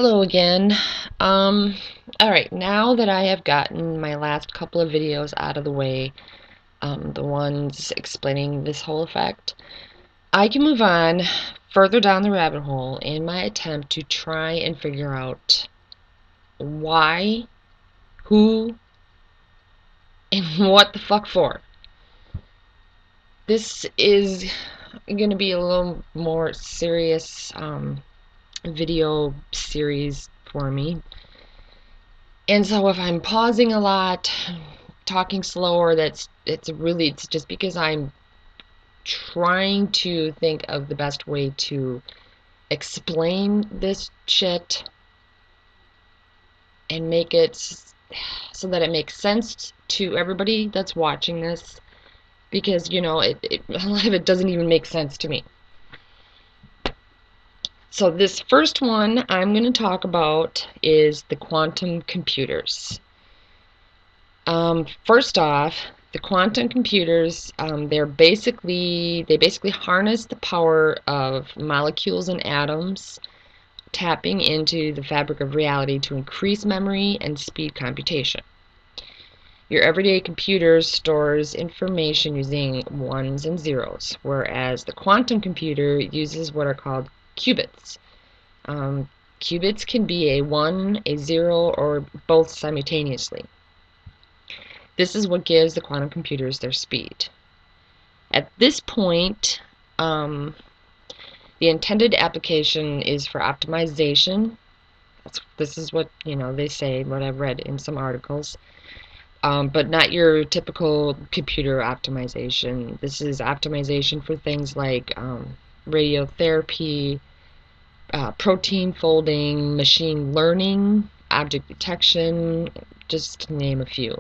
Hello again. Alright, now that I have gotten my last couple of videos out of the way, the ones explaining this whole effect, I can move on further down the rabbit hole in my attempt to try and figure out why, who, and what the fuck for. This is going to be a little more serious video series for me. And so if I'm pausing a lot, talking slower, it's just because I'm trying to think of the best way to explain this shit and make it so that it makes sense to everybody that's watching this, because a lot of it doesn't even make sense to me. So this first one I'm going to talk about is the quantum computers. First off, the quantum computers, they basically harness the power of molecules and atoms tapping into the fabric of reality to increase memory and speed computation. Your everyday computer stores information using ones and zeros, whereas the quantum computer uses what are called qubits. Qubits can be a 1, a 0, or both simultaneously. This is what gives the quantum computers their speed. At this point, the intended application is for optimization. This is what they say, what I've read in some articles, but not your typical computer optimization. This is optimization for things like radiotherapy, protein folding, machine learning, object detection, just to name a few.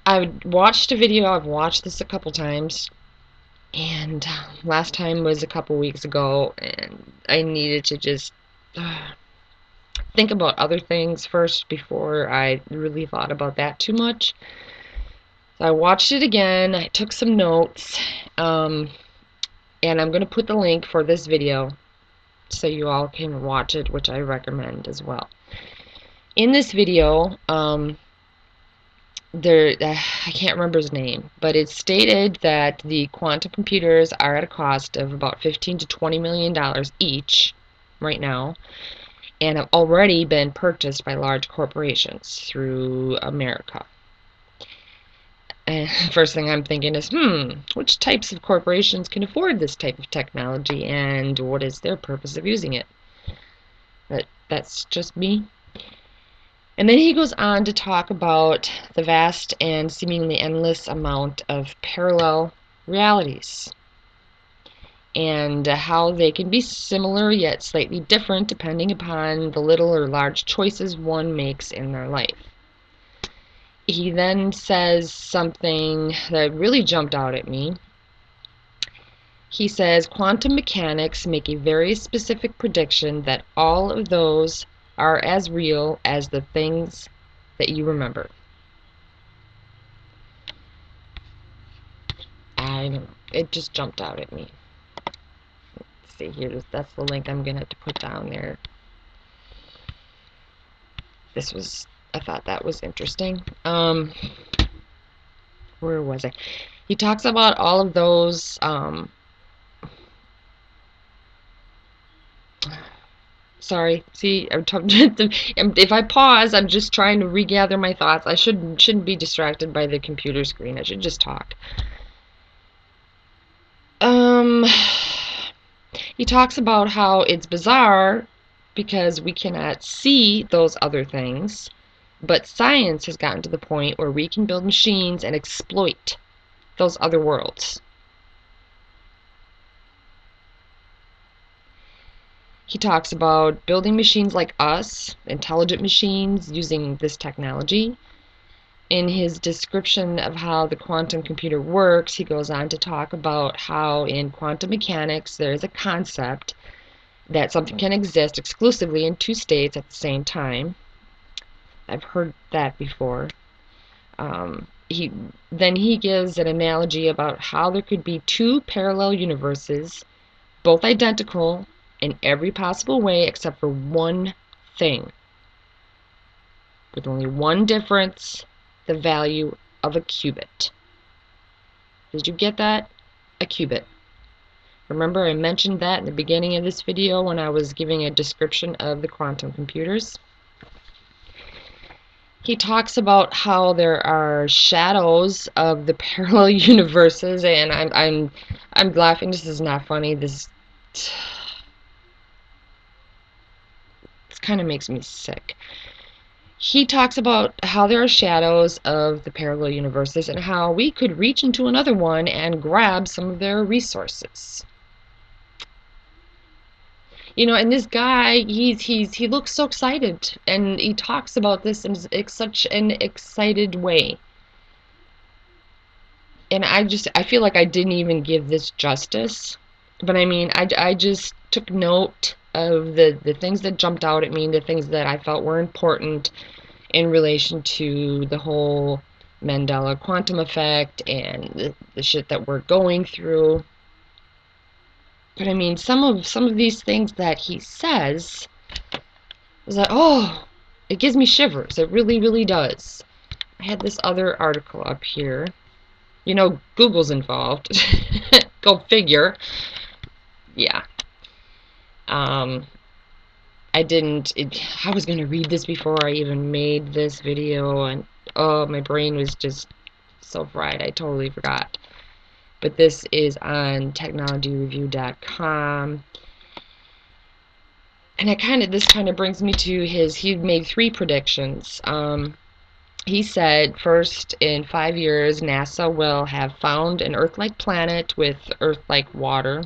I watched a video, I've watched this a couple times, and last time was a couple weeks ago, and I needed to just think about other things first before I really thought about that too much. So I watched it again, I took some notes, and I'm going to put the link for this video so you all can watch it, which I recommend as well. In this video, I can't remember his name, but it's stated that the quantum computers are at a cost of about $15 to $20 million each right now, and have already been purchased by large corporations through America. And first thing I'm thinking is, which types of corporations can afford this type of technology, and what is their purpose of using it? That's just me. And then he goes on to talk about the vast and seemingly endless amount of parallel realities and how they can be similar yet slightly different depending upon the little or large choices one makes in their life. He then says something that really jumped out at me. He says, quantum mechanics make a very specific prediction that all of those are as real as the things that you remember. I don't know. It just jumped out at me. Let's see here. That's the link I'm going to have to put down there. I thought that was interesting. Where was I? He talks about all of those, sorry, see, if I pause, I'm just trying to regather my thoughts. I shouldn't be distracted by the computer screen. I should just talk. He talks about how it's bizarre because we cannot see those other things, but science has gotten to the point where we can build machines and exploit those other worlds. He talks about building machines like us, intelligent machines, using this technology. In his description of how the quantum computer works, he goes on to talk about how in quantum mechanics there is a concept that something can exist exclusively in two states at the same time. I've heard that before. He gives an analogy about how there could be two parallel universes, both identical, in every possible way except for one thing, with only one difference: the value of a qubit. Did you get that? A qubit. Remember, I mentioned that in the beginning of this video when I was giving a description of the quantum computers. He talks about how there are shadows of the parallel universes, and I'm laughing. This is not funny. This kind of makes me sick. He talks about how there are shadows of the parallel universes and how we could reach into another one and grab some of their resources. You know, and this guy, he looks so excited, and he talks about this in such an excited way. And I feel like I didn't even give this justice. But I mean, I just took note of the things that jumped out at me, the things that I felt were important in relation to the whole Mandela quantum effect and the shit that we're going through. But I mean, some of these things that he says is like, oh, it gives me shivers. It really, really does. I had this other article up here. You know, Google's involved. Go figure. Yeah. I was going to read this before I even made this video, and oh, my brain was just so fried. I totally forgot. But this is on technologyreview.com. And this kind of brings me to he made 3 predictions. He said, first, in 5 years, NASA will have found an Earth-like planet with Earth-like water.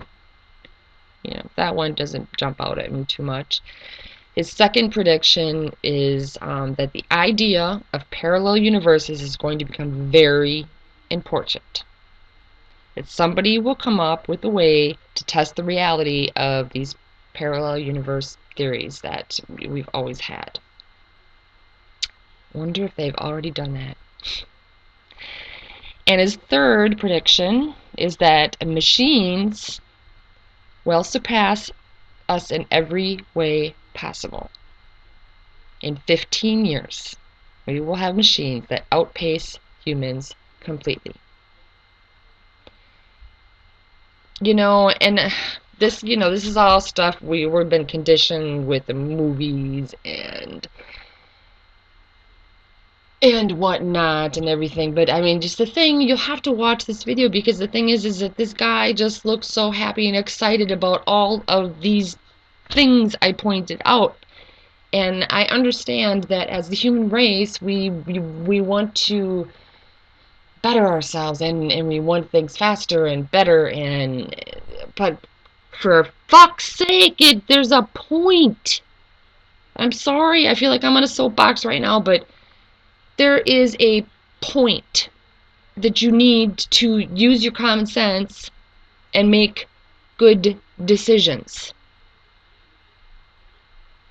You know, that one doesn't jump out at me too much. His second prediction is that the idea of parallel universes is going to become very important. That somebody will come up with a way to test the reality of these parallel universe theories that we've always had. Wonder if they've already done that. And his third prediction is that machines will surpass us in every way possible. In 15 years, we will have machines that outpace humans completely. You know, and this is all stuff we've been conditioned with the movies and whatnot and everything. But I mean, just the thing, you'll have to watch this video, because the thing is that this guy just looks so happy and excited about all of these things I pointed out. And I understand that as the human race, we want to better ourselves, and we want things faster and better, but for fuck's sake, there's a point. I'm sorry, I feel like I'm on a soapbox right now, but there is a point that you need to use your common sense and make good decisions.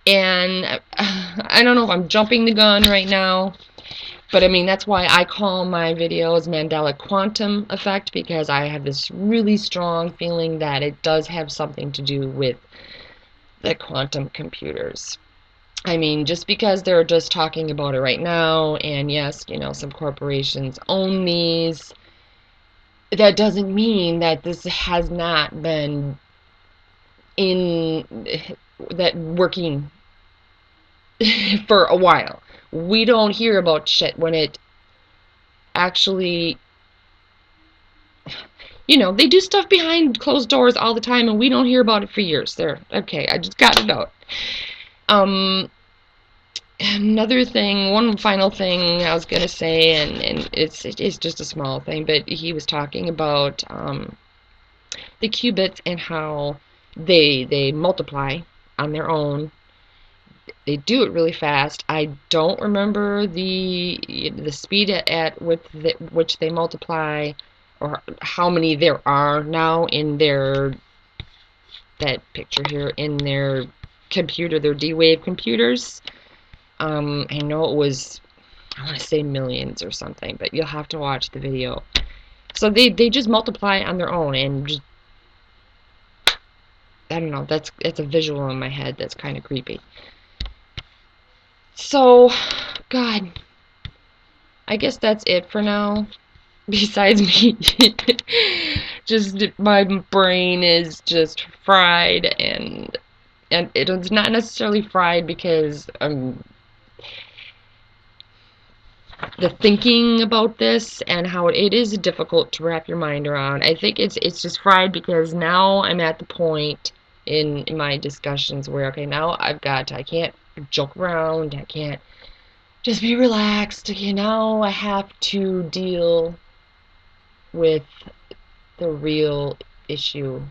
And I don't know if I'm jumping the gun right now, but I mean, that's why I call my videos Mandela Quantum Effect, because I have this really strong feeling that it does have something to do with the quantum computers. I mean, just because they're just talking about it right now, and yes, you know, some corporations own these, that doesn't mean that this has not been working for a while. We don't hear about shit when it actually, you know, they do stuff behind closed doors all the time, and we don't hear about it for years. Okay, I just got it out. Another thing, one final thing I was gonna say, and it's just a small thing, but he was talking about the qubits and how they multiply on their own. They do it really fast. I don't remember the speed at which they multiply, or how many there are now in that picture here, in their computer, their D-Wave computers. I know it was, I want to say millions or something, but you'll have to watch the video. So they just multiply on their own, and just I don't know, it's a visual in my head that's kind of creepy. So, God, I guess that's it for now. Besides me, just my brain is just fried, and it's not necessarily fried because the thinking about this and how it is difficult to wrap your mind around. I think it's just fried because now I'm at the point in my discussions where, okay, now I can't joke around, I can't just be relaxed. Okay, now I have to deal with the real issue,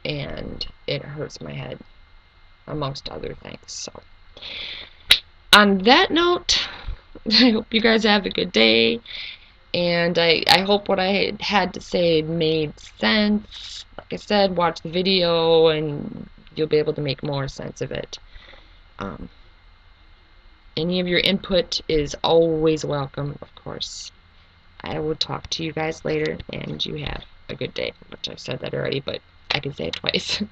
and it hurts my head, amongst other things. So, on that note, I hope you guys have a good day, and I hope what I had to say made sense. Like I said, watch the video, and you'll be able to make more sense of it. Um, any of your input is always welcome, of course. I will talk to you guys later, and you have a good day, which I've said that already, but I can say it twice.